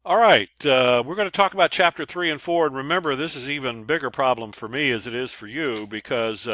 All right, we're going to talk about chapter 3 and 4. And remember, this is even bigger problem for me as it is for you because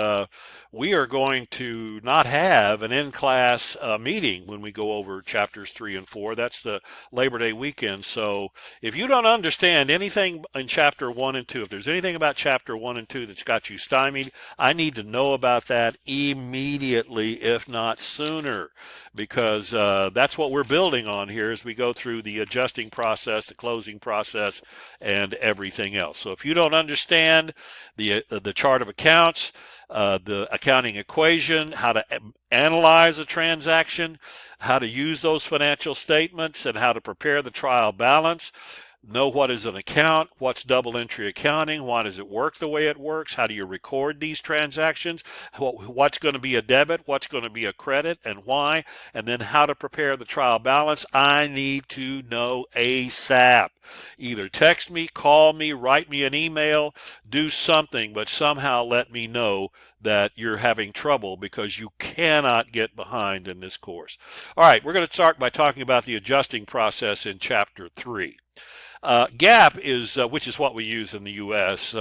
we are going to not have an in-class meeting when we go over chapters 3 and 4. That's the Labor Day weekend. So if you don't understand anything in chapter 1 and 2, if there's anything about chapter 1 and 2 that's got you stymied, I need to know about that immediately, if not sooner, because that's what we're building on here as we go through the adjusting process, the closing process, and everything else. So if you don't understand the chart of accounts, the accounting equation, how to analyze a transaction, how to use those financial statements, and how to prepare the trial balance, know what is an account, what's double entry accounting, why does it work the way it works, how do you record these transactions, what's going to be a debit, what's going to be a credit, and why, and then how to prepare the trial balance. I need to know ASAP. Either text me, call me, write me an email, do something, but somehow let me know that you're having trouble because you cannot get behind in this course. All right, we're going to start by talking about the adjusting process in chapter 3. GAAP is, which is what we use in the U.S.,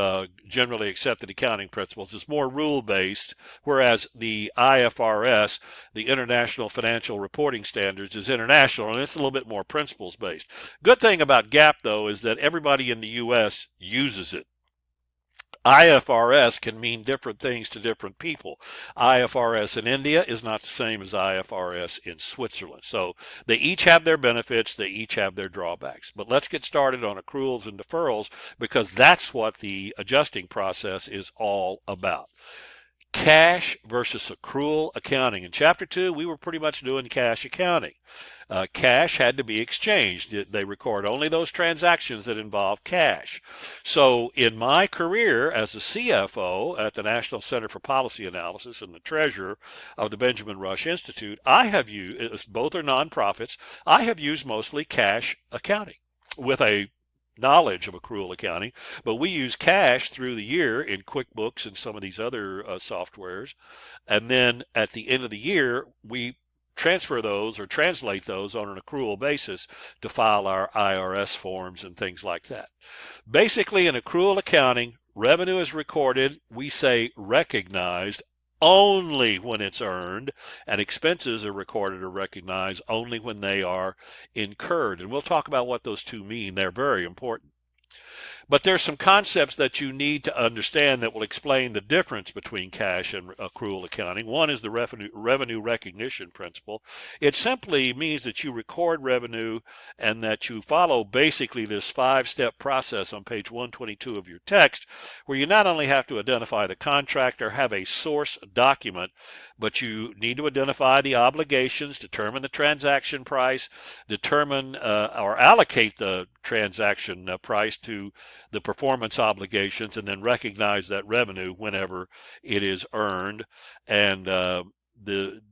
generally accepted accounting principles, is more rule-based, whereas the IFRS, the International Financial Reporting Standards, is international, and it's a little bit more principles-based. Good thing about GAAP, though, is that everybody in the U.S. uses it. IFRS can mean different things to different people. IFRS in India is not the same as IFRS in Switzerland. So they each have their benefits, they each have their drawbacks. But let's get started on accruals and deferrals because that's what the adjusting process is all about. Cash versus accrual accounting. In chapter 2, we were pretty much doing cash accounting. Cash had to be exchanged. They record only those transactions that involve cash. So in my career as a CFO at the National Center for Policy Analysis and the treasurer of the Benjamin Rush Institute, I have used, both are nonprofits, I have used mostly cash accounting with a knowledge of accrual accounting, but we use cash through the year in QuickBooks and some of these other softwares. And then at the end of the year, we transfer those or translate those on an accrual basis to file our IRS forms and things like that. Basically, in accrual accounting, revenue is recorded, we say recognized, only when it's earned, and expenses are recorded or recognized only when they are incurred. And we'll talk about what those two mean. They're very important. But there's some concepts that you need to understand that will explain the difference between cash and accrual accounting. One is the revenue recognition principle. It simply means that you record revenue and that you follow basically this 5-step process on page 122 of your text, where you not only have to identify the contractor, have a source document, but you need to identify the obligations, determine the transaction price, determine or allocate the transaction price to the performance obligations, and then recognize that revenue whenever it is earned. And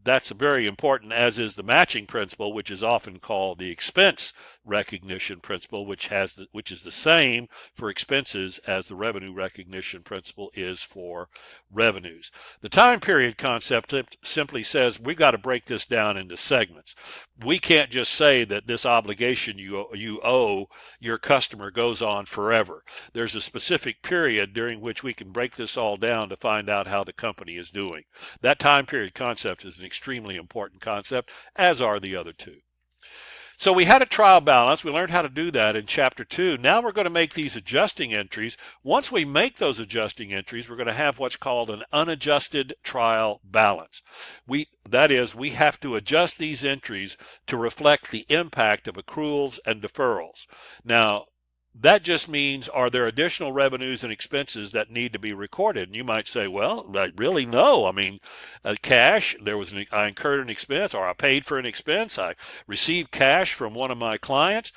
that's very important, as is the matching principle, which is often called the expense recognition principle, which is the same for expenses as the revenue recognition principle is for revenues. The time period concept simply says we've got to break this down into segments. We can't just say that this obligation you owe your customer goes on forever. There's a specific period during which we can break this all down to find out how the company is doing. That time period concept is an extremely important concept, as are the other two. So we had a trial balance. We learned how to do that in chapter 2. Now we're going to make these adjusting entries. Once we make those adjusting entries, we're going to have what's called an unadjusted trial balance. That is, we have to adjust these entries to reflect the impact of accruals and deferrals. Now, that just means, are there additional revenues and expenses that need to be recorded? And you might say, well, really no. I mean, cash, I incurred an expense, or I paid for an expense. I received cash from one of my clients.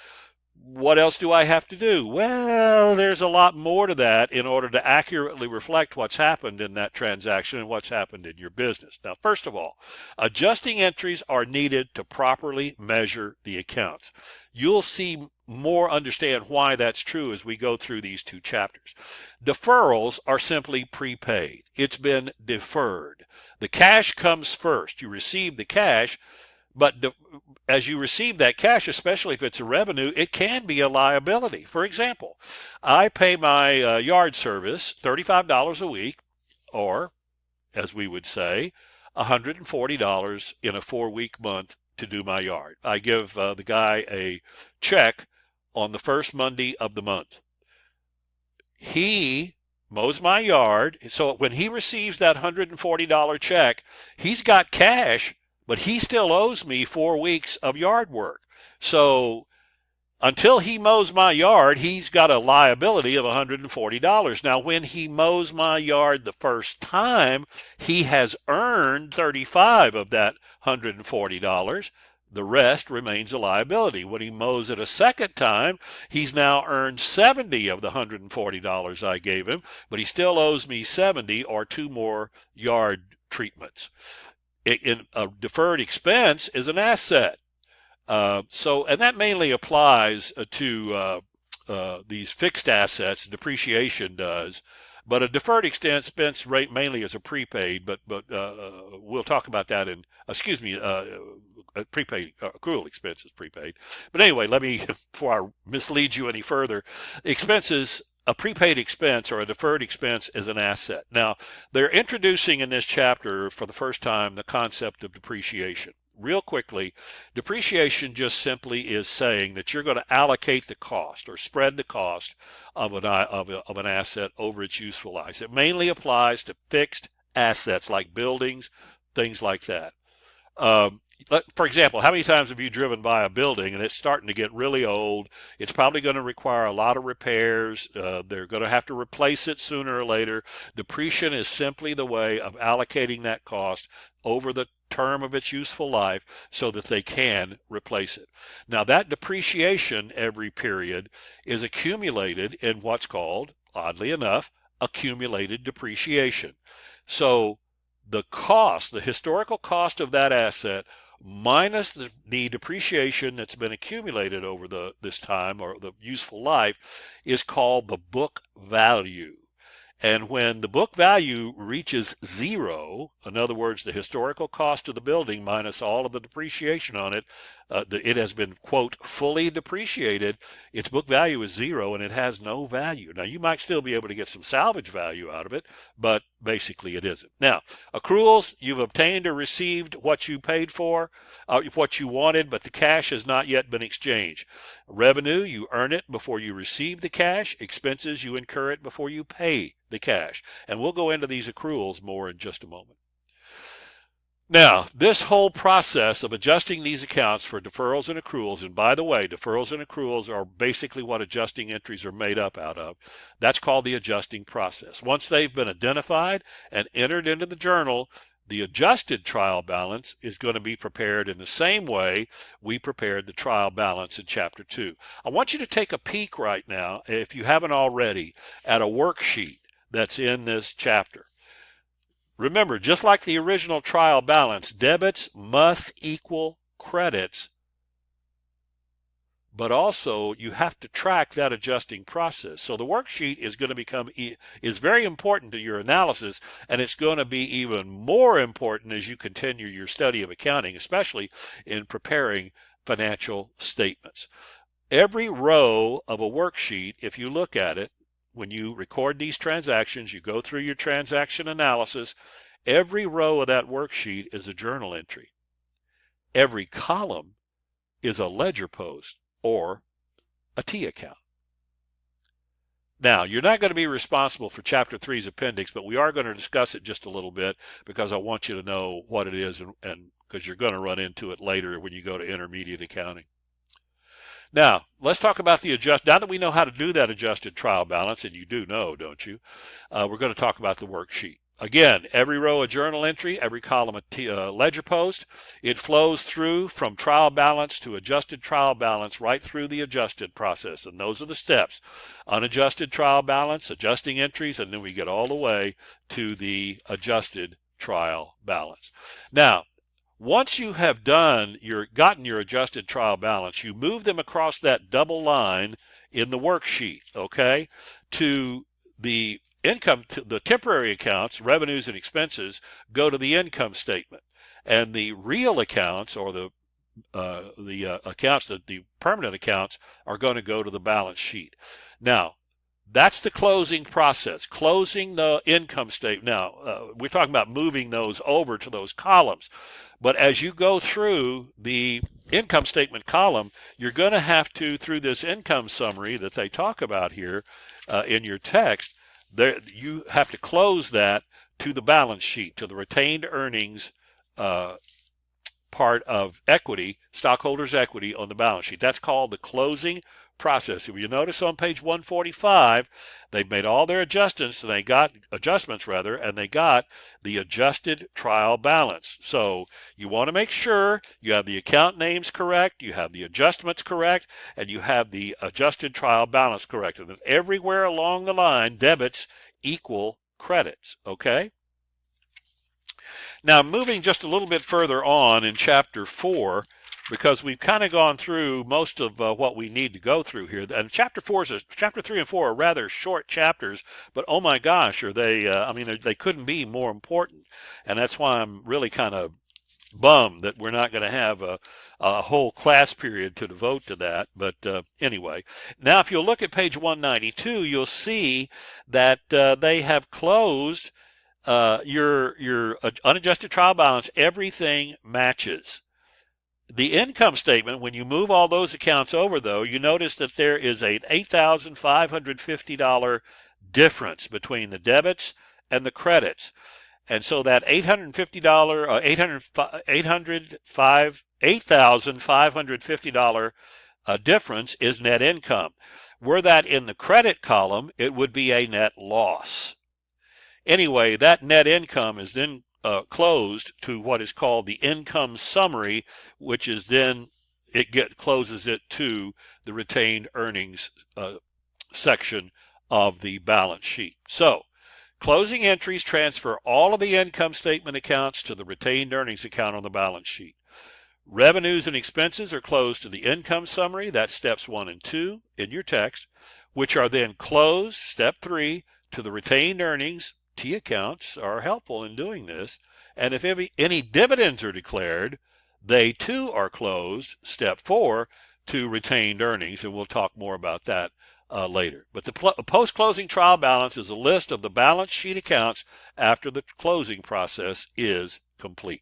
What else do I have to do? Well, there's a lot more to that in order to accurately reflect what's happened in that transaction and what's happened in your business. Now, first of all, adjusting entries are needed to properly measure the accounts. You'll understand why that's true as we go through these two chapters. Deferrals are simply prepaid. It's been deferred. The cash comes first. You receive the cash, but as you receive that cash, especially if it's a revenue, it can be a liability. For example, I pay my yard service $35 a week, or as we would say, $140 in a 4-week month to do my yard. I give the guy a check on the first Monday of the month. He mows my yard. So when he receives that $140 check, he's got cash, but he still owes me 4 weeks of yard work. So until he mows my yard, he's got a liability of $140. Now, when he mows my yard the first time, he has earned 35 of that $140. The rest remains a liability. When he mows it a second time, he's now earned 70 of the $140 I gave him, but he still owes me 70 or 2 more yard treatments. A deferred expense is an asset. And that mainly applies to these fixed assets. Depreciation does, but a deferred expense rate mainly is a prepaid. But we'll talk about that in prepaid accrual expenses prepaid. But anyway, let me before I mislead you any further, expenses. A prepaid expense or a deferred expense is an asset. Now, they're introducing in this chapter for the first time the concept of depreciation. Real quickly, depreciation just simply is saying that you're going to allocate the cost or spread the cost of an asset over its useful life. It mainly applies to fixed assets like buildings, things like that. For example, how many times have you driven by a building and it's starting to get really old? It's probably going to require a lot of repairs. They're going to have to replace it sooner or later. Depreciation is simply the way of allocating that cost over the term of its useful life so that they can replace it. Now, that depreciation every period is accumulated in what's called, oddly enough, accumulated depreciation. So the cost, the historical cost of that asset minus the depreciation that's been accumulated over this time or the useful life is called the book value. And when the book value reaches 0, in other words, the historical cost of the building minus all of the depreciation on it, it has been, quote, fully depreciated, its book value is 0 and it has no value. Now, you might still be able to get some salvage value out of it, but basically it isn't. Now, accruals, you've obtained or received what you paid for, what you wanted, but the cash has not yet been exchanged. Revenue, you earn it before you receive the cash. Expenses, you incur it before you pay the cash. And we'll go into these accruals more in just a moment. Now, this whole process of adjusting these accounts for deferrals and accruals, and by the way, deferrals and accruals are basically what adjusting entries are made up out of. That's called the adjusting process. Once they've been identified and entered into the journal, the adjusted trial balance is going to be prepared in the same way we prepared the trial balance in Chapter 2. I want you to take a peek right now, if you haven't already, at a worksheet that's in this chapter. Remember, just like the original trial balance, debits must equal credits, but also you have to track that adjusting process. So the worksheet is going to is very important to your analysis, and it's going to be even more important as you continue your study of accounting, especially in preparing financial statements. Every row of a worksheet, if you look at it, when you record these transactions, you go through your transaction analysis, every row of that worksheet is a journal entry. Every column is a ledger post or a T account. Now, you're not going to be responsible for Chapter 3's appendix, but we are going to discuss it just a little bit because I want you to know what it is and because you're going to run into it later when you go to intermediate accounting. Now, let's talk about now that we know how to do that adjusted trial balance, and you do know, don't you? We're going to talk about the worksheet. Again, every row a journal entry, every column a ledger post. It flows through from trial balance to adjusted trial balance right through the adjusted process, and those are the steps. Unadjusted trial balance, adjusting entries, and then we get all the way to the adjusted trial balance. Now, once you have gotten your adjusted trial balance, you move them across that double line in the worksheet, okay, to the income, to the temporary accounts, revenues and expenses, go to the income statement. And the real accounts, or the accounts, the permanent accounts, are going to go to the balance sheet. Now, that's the closing process, closing the income statement. Now, we're talking about moving those over to those columns. But as you go through the income statement column, you're going to have to, through this income summary that they talk about here in your text, you have to close that to the balance sheet, to the retained earnings part of equity, stockholders' equity on the balance sheet. That's called the closing process. If you notice on page 145, they've made all their adjustments, and they got the adjusted trial balance. So you want to make sure you have the account names correct, you have the adjustments correct, and you have the adjusted trial balance correct. And then everywhere along the line, debits equal credits, okay? Now, moving just a little bit further on in Chapter 4, because we've kind of gone through most of what we need to go through here. And Chapter 3 and 4 are rather short chapters, but oh my gosh, are they, they couldn't be more important. And that's why I'm really kind of bummed that we're not going to have a whole class period to devote to that. But anyway, now if you'll look at page 192, you'll see that they have closed your unadjusted trial balance. Everything matches. The income statement, when you move all those accounts over, though, you notice that there is an $8,550 difference between the debits and the credits. And so that $8,550 difference is net income. Were that in the credit column, it would be a net loss. Anyway, that net income is then closed to what is called the income summary, which is then closes it to the retained earnings section of the balance sheet. So, closing entries transfer all of the income statement accounts to the retained earnings account on the balance sheet. Revenues and expenses are closed to the income summary. That's steps 1 and 2 in your text, which are then closed, step 3, to the retained earnings. T accounts are helpful in doing this. And if any dividends are declared, they too are closed, step 4, to retained earnings. And we'll talk more about that later. But the post-closing trial balance is a list of the balance sheet accounts after the closing process is complete.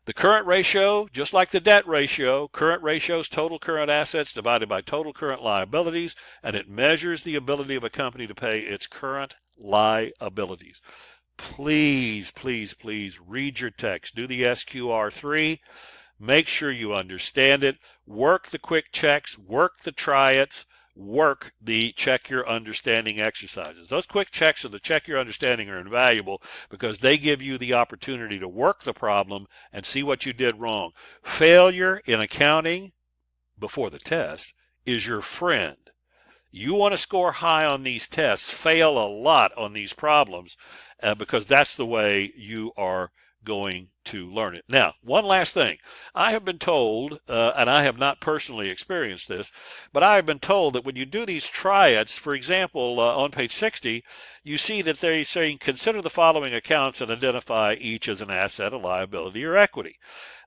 The current ratio, just like the debt ratio, current ratio is total current assets divided by total current liabilities, and it measures the ability of a company to pay its current liabilities. Please, please, please read your text. Do the SQR3. Make sure you understand it. Work the quick checks. Work the try-its. Work the check your understanding exercises. Those quick checks of the check your understanding are invaluable because they give you the opportunity to work the problem and see what you did wrong. Failure in accounting before the test is your friend. You want to score high on these tests, fail a lot on these problems because that's the way you are going to learn it. Now, one last thing. I have been told, and I have not personally experienced this, but I have been told that when you do these try-its, for example, on page 60, you see that they're saying consider the following accounts and identify each as an asset, a liability, or equity.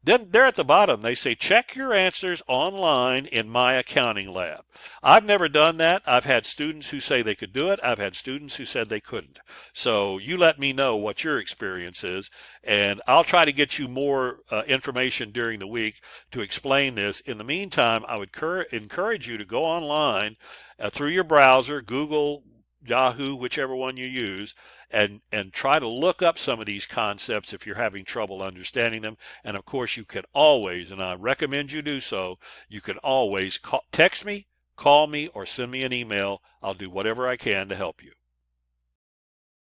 Then there at the bottom, they say, check your answers online in My Accounting Lab. I've never done that. I've had students who say they could do it. I've had students who said they couldn't. So you let me know what your experience is, and I'll try to get you more information during the week to explain this. In the meantime, I would encourage you to go online through your browser, Google, Yahoo, whichever one you use, and try to look up some of these concepts if you're having trouble understanding them. And of course, you can always, and I recommend you do so, you can always text me, call me, or send me an email. I'll do whatever I can to help you.